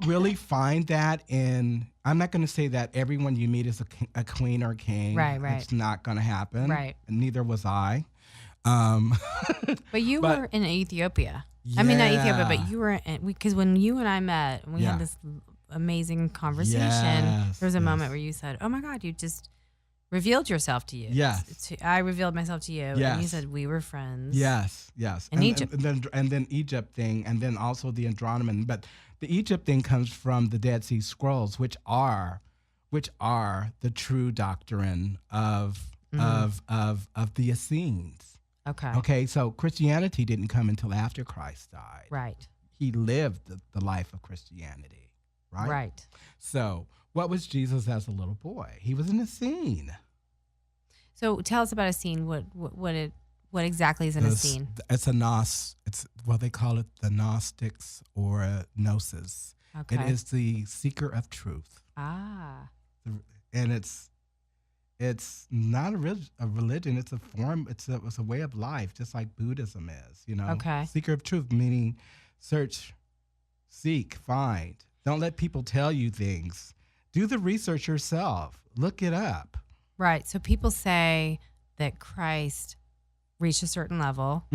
really find that in. I'm not going to say that everyone you meet is a queen or a king. Right. It's not going to happen. Right. And neither was I. But you were in Ethiopia. Yeah. I mean, not Ethiopia, but you were because when you and I met, we had this amazing conversation. Yes, there was a moment where you said, "Oh my God, you just." Revealed yourself to you. Yes. I revealed myself to you. Yes. And you said we were friends. Yes. In Egypt. And then Egypt thing, and then also the Andronomen. But the Egypt thing comes from the Dead Sea Scrolls, which are the true doctrine of the Essenes. Okay. Okay. So Christianity didn't come until after Christ died. Right. He lived the life of Christianity. Right. Right. So what was Jesus as a little boy? He was an Essene. So tell us about Essene. What exactly is an Essene? It's they call it the Gnostics or Gnosis. Okay. It is the seeker of truth. Ah. And it's not a religion. It's a form. It's a way of life, just like Buddhism is. Okay. Seeker of truth meaning search, seek, find. Don't let people tell you things. Do the research yourself. Look it up. Right. So people say that Christ reached a certain level,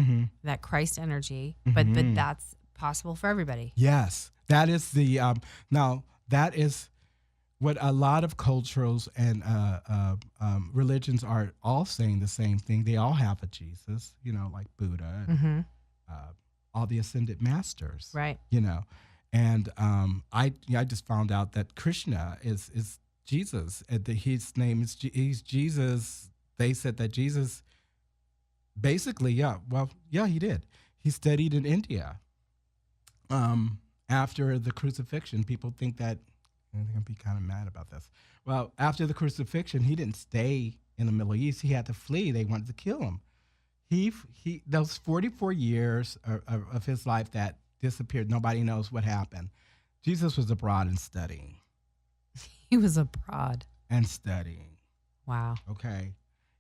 that Christ energy, but that's possible for everybody. Yes. That is the now that is what a lot of cultures and religions are all saying the same thing. They all have a Jesus, like Buddha, and, all the ascended masters, right? And I just found out that Krishna is Jesus. His name is he's Jesus. They said that Jesus basically, he did. He studied in India. After the crucifixion, people think that they're going to be kind of mad about this. Well, after the crucifixion, he didn't stay in the Middle East. He had to flee. They wanted to kill him. He those 44 years of his life that disappeared. Nobody knows what happened. Jesus was abroad and studying. He was abroad and studying. Wow. Okay.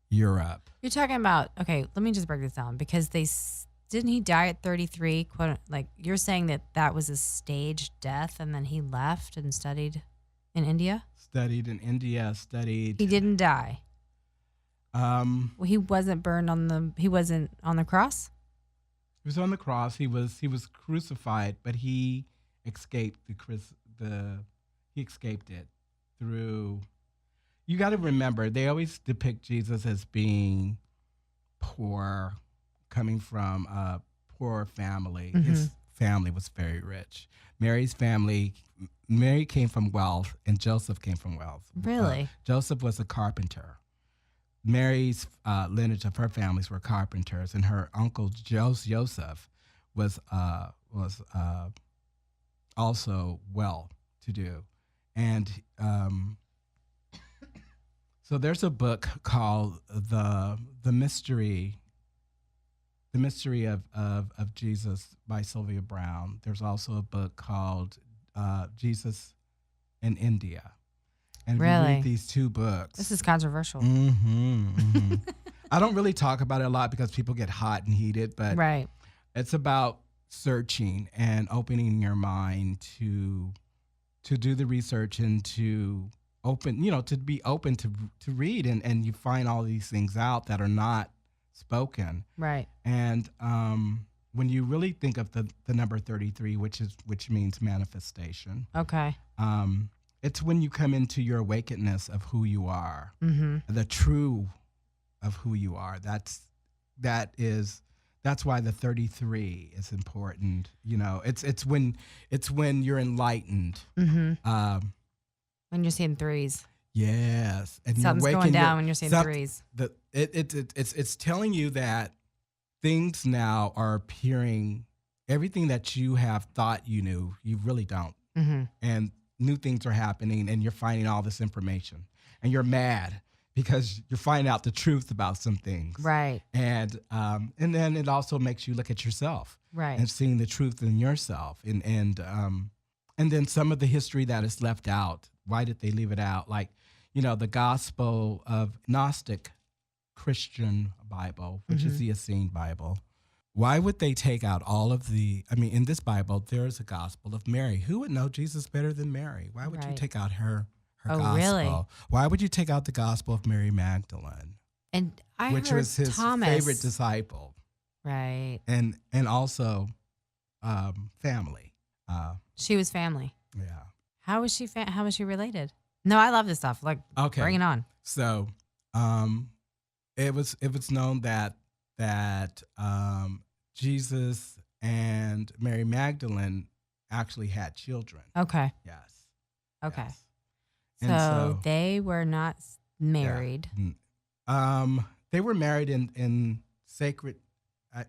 Europe. You're talking about, okay, let me just break this down because didn't he die at 33? Like you're saying that was a staged death and then he left and studied in India? Studied in India, He didn't die. Well, he wasn't he wasn't on the cross? He was on the cross. He was crucified, but he escaped he escaped it through. You got to remember, they always depict Jesus as being poor, coming from a poor family. His family was very rich. Mary came from wealth, and Joseph came from wealth. Really? Joseph was a carpenter. Mary's lineage of her families were carpenters, and her uncle Joseph was also well-to-do. And so there's a book called the Mystery of Jesus by Sylvia Browne. There's also a book called Jesus in India. And really? we read these two books. This is controversial. I don't really talk about it a lot because people get hot and heated, but Right. it's about searching and opening your mind to do the research and to open, to be open to read, and you find all these things out that are not spoken. Right. And when you really think of the number 33, which means manifestation, Okay. it's when you come into your awakeness of who you are, Mm-hmm. the true of who you are. That's why the 33 is important. It's when you're enlightened. Mm-hmm. When you're seeing threes. Yes, and Something's you're going waking down when you're seeing threes. It's telling you that things now are appearing. Everything that you have thought you knew, you really don't. Mm-hmm. And new things are happening, and you're finding all this information, and you're mad because you're finding out the truth about some things. Right. And then it also makes you look at yourself. Right. And seeing the truth in yourself, and then some of the history that is left out. Why did they leave it out? Like, the Gospel of Gnostic Christian Bible, which is the Essene Bible. Why would they take out all of in this Bible, there's a Gospel of Mary. Who would know Jesus better than Mary? Why would you take out her gospel? Really? Why would you take out the Gospel of Mary Magdalene? And which heard was his Thomas. favorite disciple. Right. And also family. She was family. Yeah. How was she related? No, I love this stuff. Like, Okay. bring it on. So, it was known that Jesus and Mary Magdalene actually had children. Okay. Yes. Okay. Yes. So, And they were not married. They were married in sacred.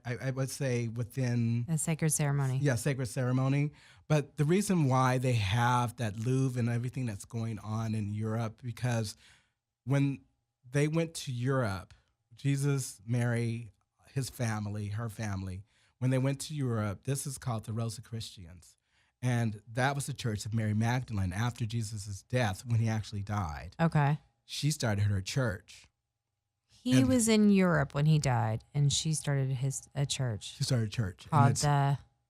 I would say within A sacred ceremony. Yeah, sacred ceremony. But the reason why they have that Louvre and everything that's going on in Europe, because when they went to Europe, Jesus, Mary, his family, her family, when they went to Europe, this is called the Rosicrucians. And that was the church of Mary Magdalene after Jesus' death, when he actually died. Okay. She started her church. He was in Europe when he died, and she started a church. She started a church. Called And it's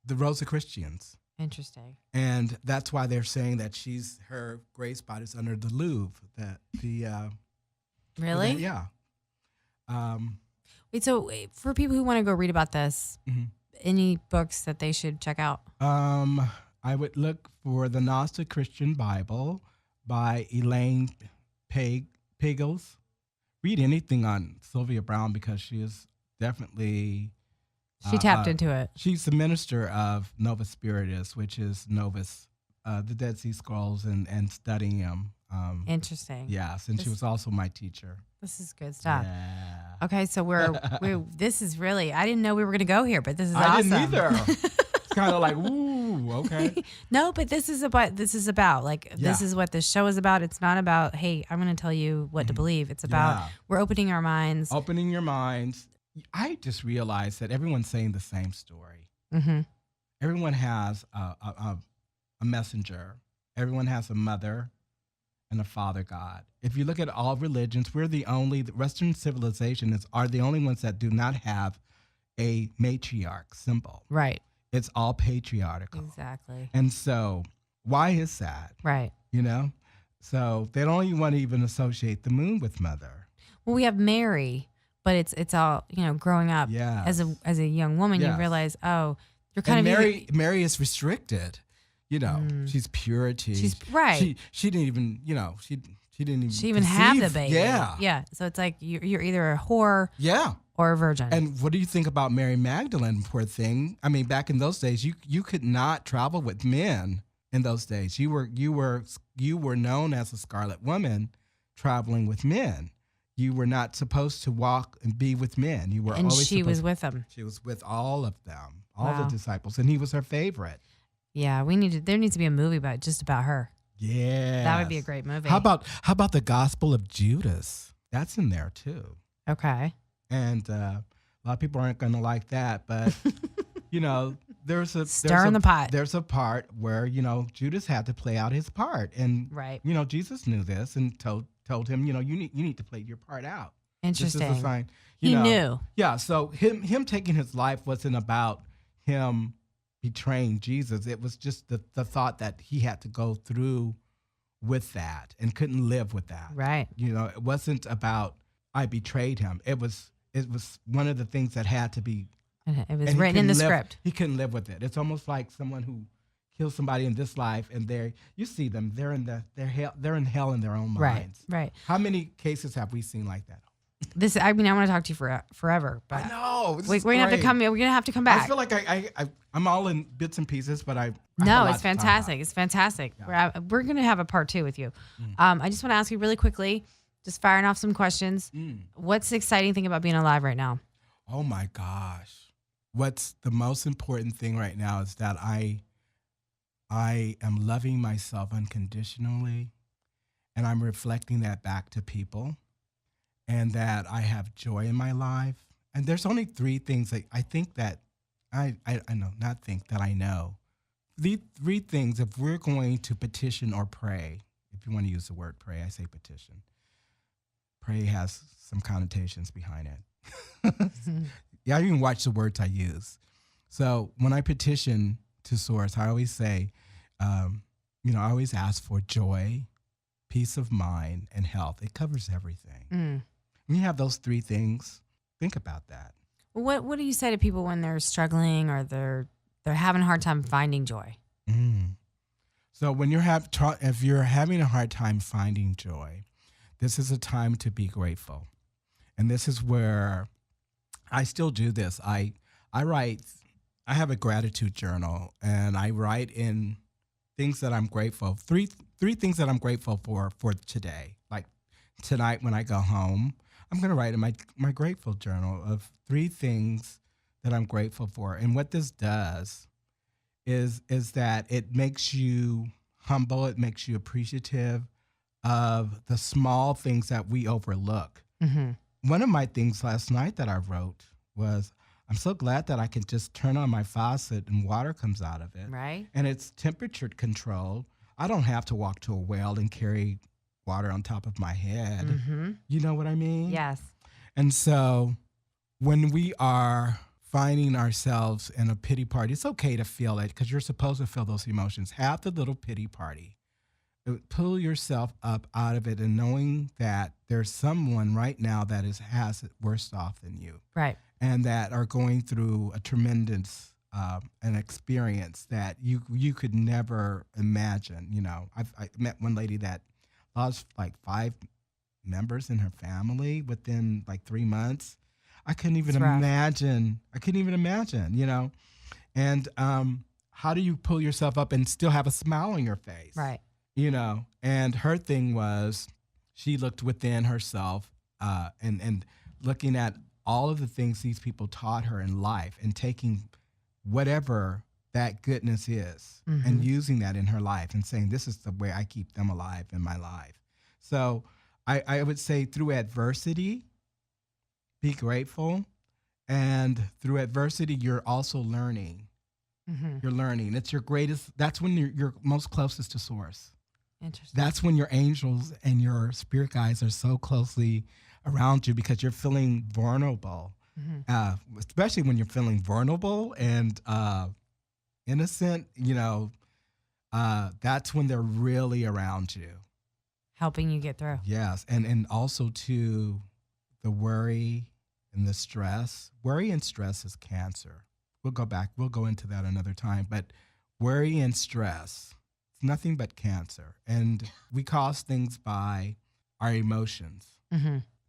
the Rosicrucians. Interesting. And that's why they're saying that her grave spot is under the Louvre. Really? Yeah. Wait, so for people who want to go read about this, Mm-hmm. any books that they should check out? I would look for the Gnostic Christian Bible by Elaine Pagels. Read anything on Sylvia Browne, because she is definitely... She tapped into it. She's the minister of Novus Spiritus, which is Novus, the Dead Sea Scrolls, and studying them. Interesting. Yes, and she was also my teacher. This is good stuff. Yeah. Okay, so we're this is really, I didn't know we were going to go here, but this is awesome. I didn't either. It's kind of like, ooh, okay. No, but this is about this is what this show is about. It's not about, hey, I'm going to tell you what to believe. It's about we're opening our minds. Opening your minds. I just realized that everyone's saying the same story. Mm-hmm. Everyone has a messenger. Everyone has a mother and a father God. If you look at all religions, the Western civilization are the only ones that do not have a matriarch symbol. Right. It's all patriarchal. Exactly. And so why is that? Right. So they don't even want to even associate the moon with mother. Well, we have Mary, but it's all, growing up as a young woman, you realize, oh, you're kind of Mary is restricted. She's purity. She's right. She didn't even, she didn't even. She even have the baby. Yeah. Yeah. So it's like you're either a whore. Yeah. Or a virgin. And what do you think about Mary Magdalene, poor thing? I mean, back in those days, you could not travel with men in those days. You were known as a scarlet woman traveling with men. You were not supposed to walk and be with men. You were always she was with them. She was with all of them, all the disciples, and he was her favorite. Yeah, there needs to be a movie about her. Yeah. That would be a great movie. How about the Gospel of Judas? That's in there too. Okay. And a lot of people aren't going to like that, but there's the pot. There's a part where Judas had to play out his part, and right. Jesus knew this and told him you need to play your part out. Interesting. This is a sign. He knew. Yeah. So him taking his life wasn't about him betraying Jesus. It was just the thought that he had to go through with that and couldn't live with that. Right. It wasn't about I betrayed him. It was one of the things that had to be. It was written in the script. He couldn't live with it. It's almost like someone who kills somebody in this life, and you see them. They're in hell in their own minds. Right. How many cases have we seen like that? I want to talk to you forever. But I know. we're gonna have to come. We're gonna have to come back. I feel like I'm all in bits and pieces, but No, it's fantastic. It's fantastic. Yeah. We're gonna have a part 2 with you. I just want to ask you really quickly, just firing off some questions. What's the exciting thing about being alive right now? Oh my gosh. What's the most important thing right now is that I am loving myself unconditionally, and I'm reflecting that back to people, and that I have joy in my life. And there's only 3 things that I think that I know, not think that I know. The 3 things, if we're going to petition or pray, if you want to use the word pray, I say petition. Pray has some connotations behind it. Yeah, I even watch the words I use. So when I petition to Source, I always say, I always ask for joy, peace of mind, and health. It covers everything. When you have those 3 things, think about that. What do you say to people when they're struggling or they're having a hard time finding joy? So when if you're having a hard time finding joy, this is a time to be grateful. And this is where I still do this. I write, I have a gratitude journal, and I write in things that I'm grateful. Three things that I'm grateful for today. Like tonight when I go home, I'm going to write in my grateful journal of 3 things that I'm grateful for. And what this does is that it makes you humble. It makes you appreciative of the small things that we overlook. One of my things last night that I wrote was, I'm so glad that I can just turn on my faucet and water comes out of it. Right. And it's temperature controlled. I don't have to walk to a well and carry water on top of my head. You know what I mean? Yes. And so when we are finding ourselves in a pity party, it's okay to feel it because you're supposed to feel those emotions. Have the little pity party. Pull yourself up out of it and knowing that there's someone right now that has it worse off than you. Right. And that are going through a tremendous an experience that you could never imagine. I met one lady that lost like 5 members in her family within like 3 months. I couldn't even imagine. And how do you pull yourself up and still have a smile on your face? Right. And her thing was she looked within herself and looking at all of the things these people taught her in life and taking whatever that goodness is and using that in her life and saying, this is the way I keep them alive in my life. So I would say through adversity, be grateful. And through adversity, you're also learning. You're learning. It's your greatest, that's when you're most closest to Source. Interesting. That's when your angels and your spirit guides are so closely around you because you're feeling vulnerable, especially when you're feeling vulnerable and innocent, that's when they're really around you. Helping you get through. Yes. And also to the worry and the stress. Worry and stress is cancer. We'll go into that another time. But worry and stress, it's nothing but cancer. And we cause things by our emotions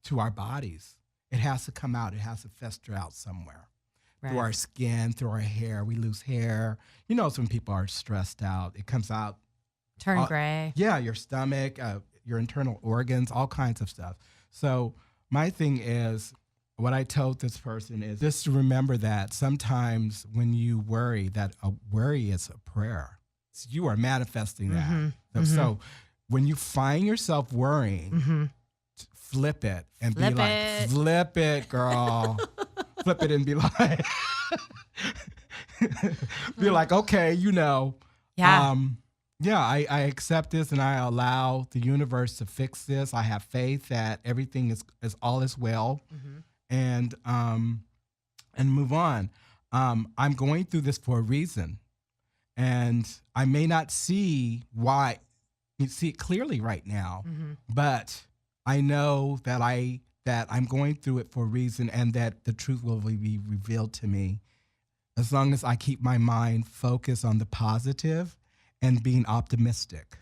to our bodies. It has to come out. It has to fester out somewhere. Right. Through our skin, through our hair. We lose hair. It's when people are stressed out. It comes out. Turn gray. Yeah, your stomach, your internal organs, all kinds of stuff. So my thing is, what I told this person is just to remember that sometimes when you worry, that a worry is a prayer. So you are manifesting that. So when you find yourself worrying, flip it and be like, flip it, girl. Flip it and be like, be like, okay, yeah. Yeah, I accept this and I allow the universe to fix this. I have faith that everything is all is well, Mm-hmm. and move on. I'm going through this for a reason, and I may not see why you see it clearly right now, Mm-hmm. but I know that I'm going through it for a reason, and that the truth will be revealed to me as long as I keep my mind focused on the positive and being optimistic.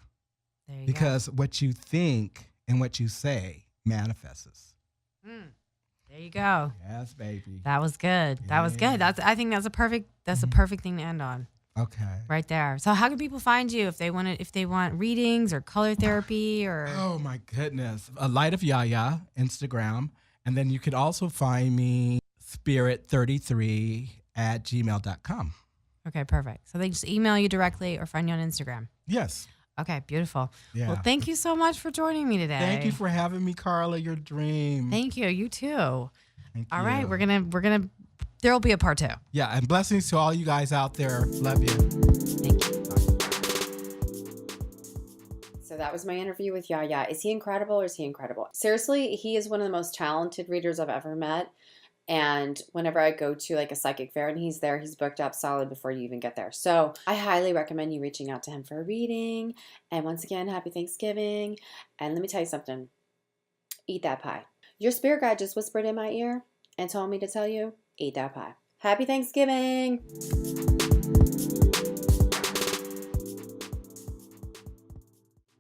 There you Because what you think and what you say manifests. go. There you go. Yes, baby. That was good. That was good. I think that's a perfect thing to end on. Okay. Right there. So how can people find you if they want readings or color therapy or Oh my goodness. A Light of YaYa, Instagram. And then you could also find me spirit33@gmail.com. Okay, perfect. So they just email you directly or find you on Instagram. Yes. Okay, beautiful. Yeah. Well, thank you so much for joining me today. Thank you for having me, Carla. Your dream. Thank you. You too. Thank All you. right, we're gonna there'll be a part 2. Yeah, and blessings to all you guys out there. Love you. Thank you. So that was my interview with YaYa. Is he incredible or is he incredible? Seriously, he is one of the most talented readers I've ever met. And whenever I go to like a psychic fair and he's there, he's booked up solid before you even get there. So I highly recommend you reaching out to him for a reading. And once again, happy Thanksgiving. And let me tell you something. Eat that pie. Your spirit guide just whispered in my ear and told me to tell you, eat that pie. Happy Thanksgiving.